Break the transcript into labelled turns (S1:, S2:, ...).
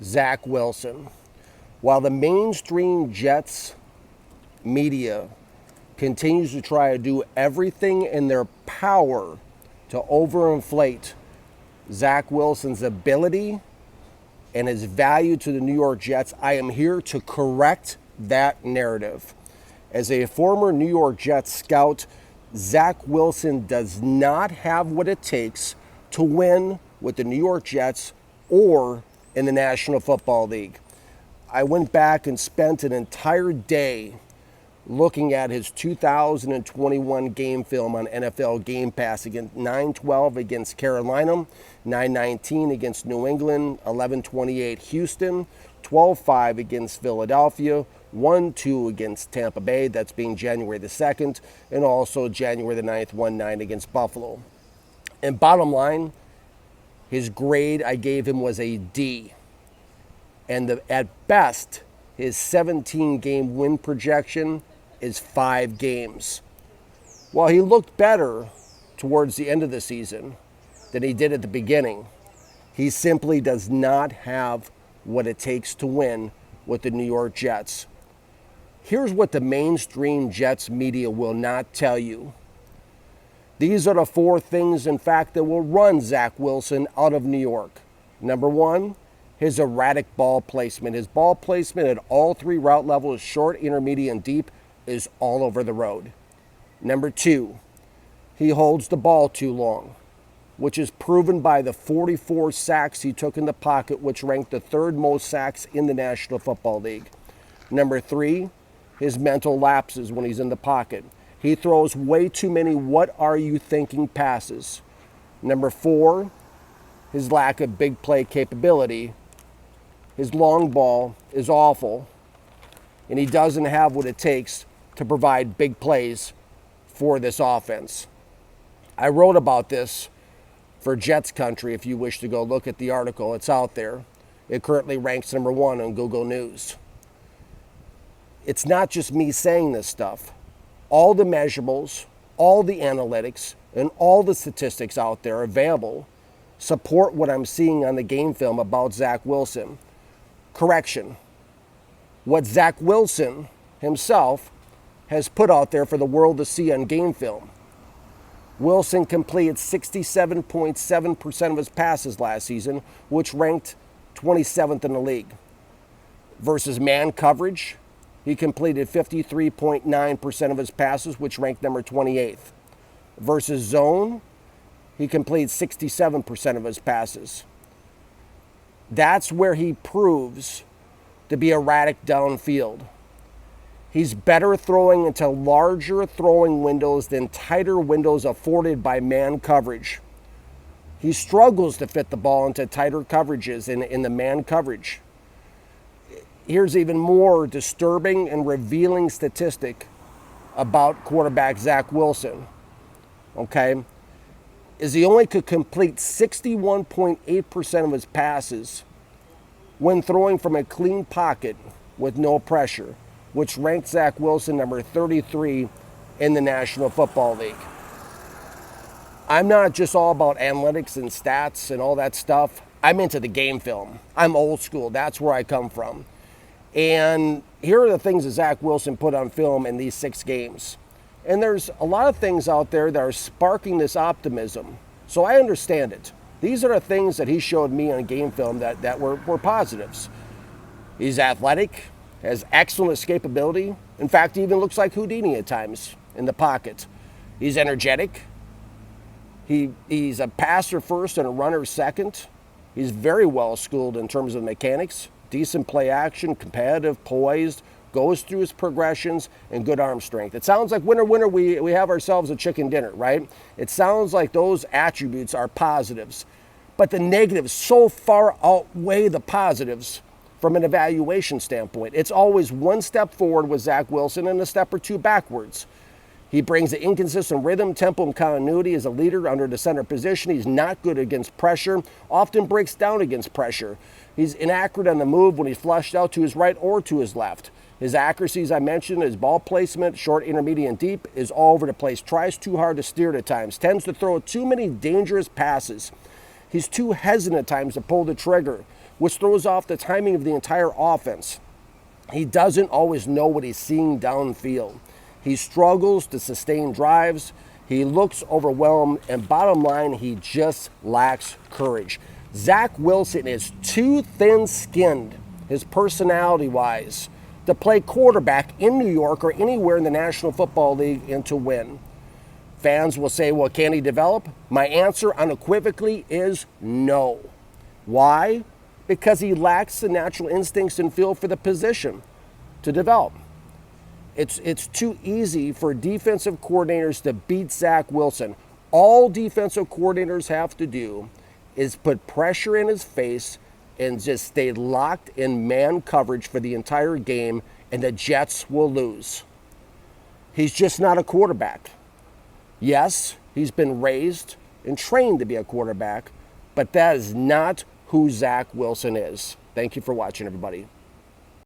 S1: Zach Wilson. While the mainstream Jets media continues to try to do everything in their power to overinflate Zach Wilson's ability and his value to the New York Jets, I am here to correct that narrative. As a former New York Jets scout, Zach Wilson does not have what it takes to win with the New York Jets or in the National Football League. I went back and spent an entire day looking at his 2021 game film on NFL Game Pass against 9-12 against Carolina, 9-19 against New England, 11-28 Houston, 12-5 against Philadelphia, 1-2 against Tampa Bay, that's being January the 2nd, and also January the 9th, 1-9 against Buffalo. And bottom line, his grade I gave him was a D. And at best, his 17-game win projection is 5 games. While he looked better towards the end of the season than he did at the beginning, he simply does not have what it takes to win with the New York Jets. Here's what the mainstream Jets media will not tell you. These are the 4 things, in fact, that will run Zach Wilson out of New York. Number 1, his erratic ball placement. His ball placement at all 3 route levels, short, intermediate, and deep, is all over the road. Number 2, he holds the ball too long, which is proven by the 44 sacks he took in the pocket, which ranked the 3rd most sacks in the National Football League. Number 3, his mental lapses when he's in the pocket. He throws way too many "what are you thinking" passes. Number 4, his lack of big play capability. His long ball is awful, and he doesn't have what it takes to provide big plays for this offense. I wrote about this for Jets Country. If you wish to go look at the article, it's out there. It currently ranks number 1 on Google News. It's not just me saying this stuff. All the measurables, all the analytics, and all the statistics out there available support what I'm seeing on the game film about Zach Wilson. Correction. What Zach Wilson himself has put out there for the world to see on game film. Wilson completed 67.7% of his passes last season, which ranked 27th in the league. Versus man coverage, he completed 53.9% of his passes, which ranked number 28th. Versus zone, he completed 67% of his passes. That's where he proves to be erratic downfield. He's better throwing into larger throwing windows than tighter windows afforded by man coverage. He struggles to fit the ball into tighter coverages in the man coverage. Here's even more disturbing and revealing statistic about quarterback Zach Wilson, okay, is he only could complete 61.8% of his passes when throwing from a clean pocket with no pressure, which ranked Zach Wilson number 33 in the National Football League. I'm not just all about analytics and stats and all that stuff. I'm into the game film. I'm old school. That's where I come from. And here are the things that Zach Wilson put on film in these 6 games. And there's a lot of things out there that are sparking this optimism. So I understand it. These are the things that he showed me on game film that were positives. He's athletic, has excellent escapability. In fact, he even looks like Houdini at times in the pocket. He's energetic. He's a passer first and a runner second. He's very well schooled in terms of mechanics. Decent play action, competitive, poised, goes through his progressions, and good arm strength. It sounds like winner, we have ourselves a chicken dinner, right? It sounds like those attributes are positives. But the negatives so far outweigh the positives from an evaluation standpoint. It's always one step forward with Zach Wilson and a step or two backwards. He brings the inconsistent rhythm, tempo, and continuity as a leader under the center position. He's not good against pressure, often breaks down against pressure. He's inaccurate on the move when he's flushed out to his right or to his left. His accuracy, as I mentioned, his ball placement, short, intermediate, and deep, is all over the place. Tries too hard to steer at times. Tends to throw too many dangerous passes. He's too hesitant at times to pull the trigger, which throws off the timing of the entire offense. He doesn't always know what he's seeing downfield. He struggles to sustain drives. He looks overwhelmed, and bottom line, he just lacks courage. Zach Wilson is too thin-skinned, his personality-wise, to play quarterback in New York or anywhere in the National Football League and to win. Fans will say, well, can he develop? My answer unequivocally is no. Why? Because he lacks the natural instincts and feel for the position to develop. It's too easy for defensive coordinators to beat Zach Wilson. All defensive coordinators have to do is put pressure in his face and just stay locked in man coverage for the entire game, and the Jets will lose. He's just not a quarterback. Yes, he's been raised and trained to be a quarterback, but that is not who Zach Wilson is. Thank you for watching, everybody.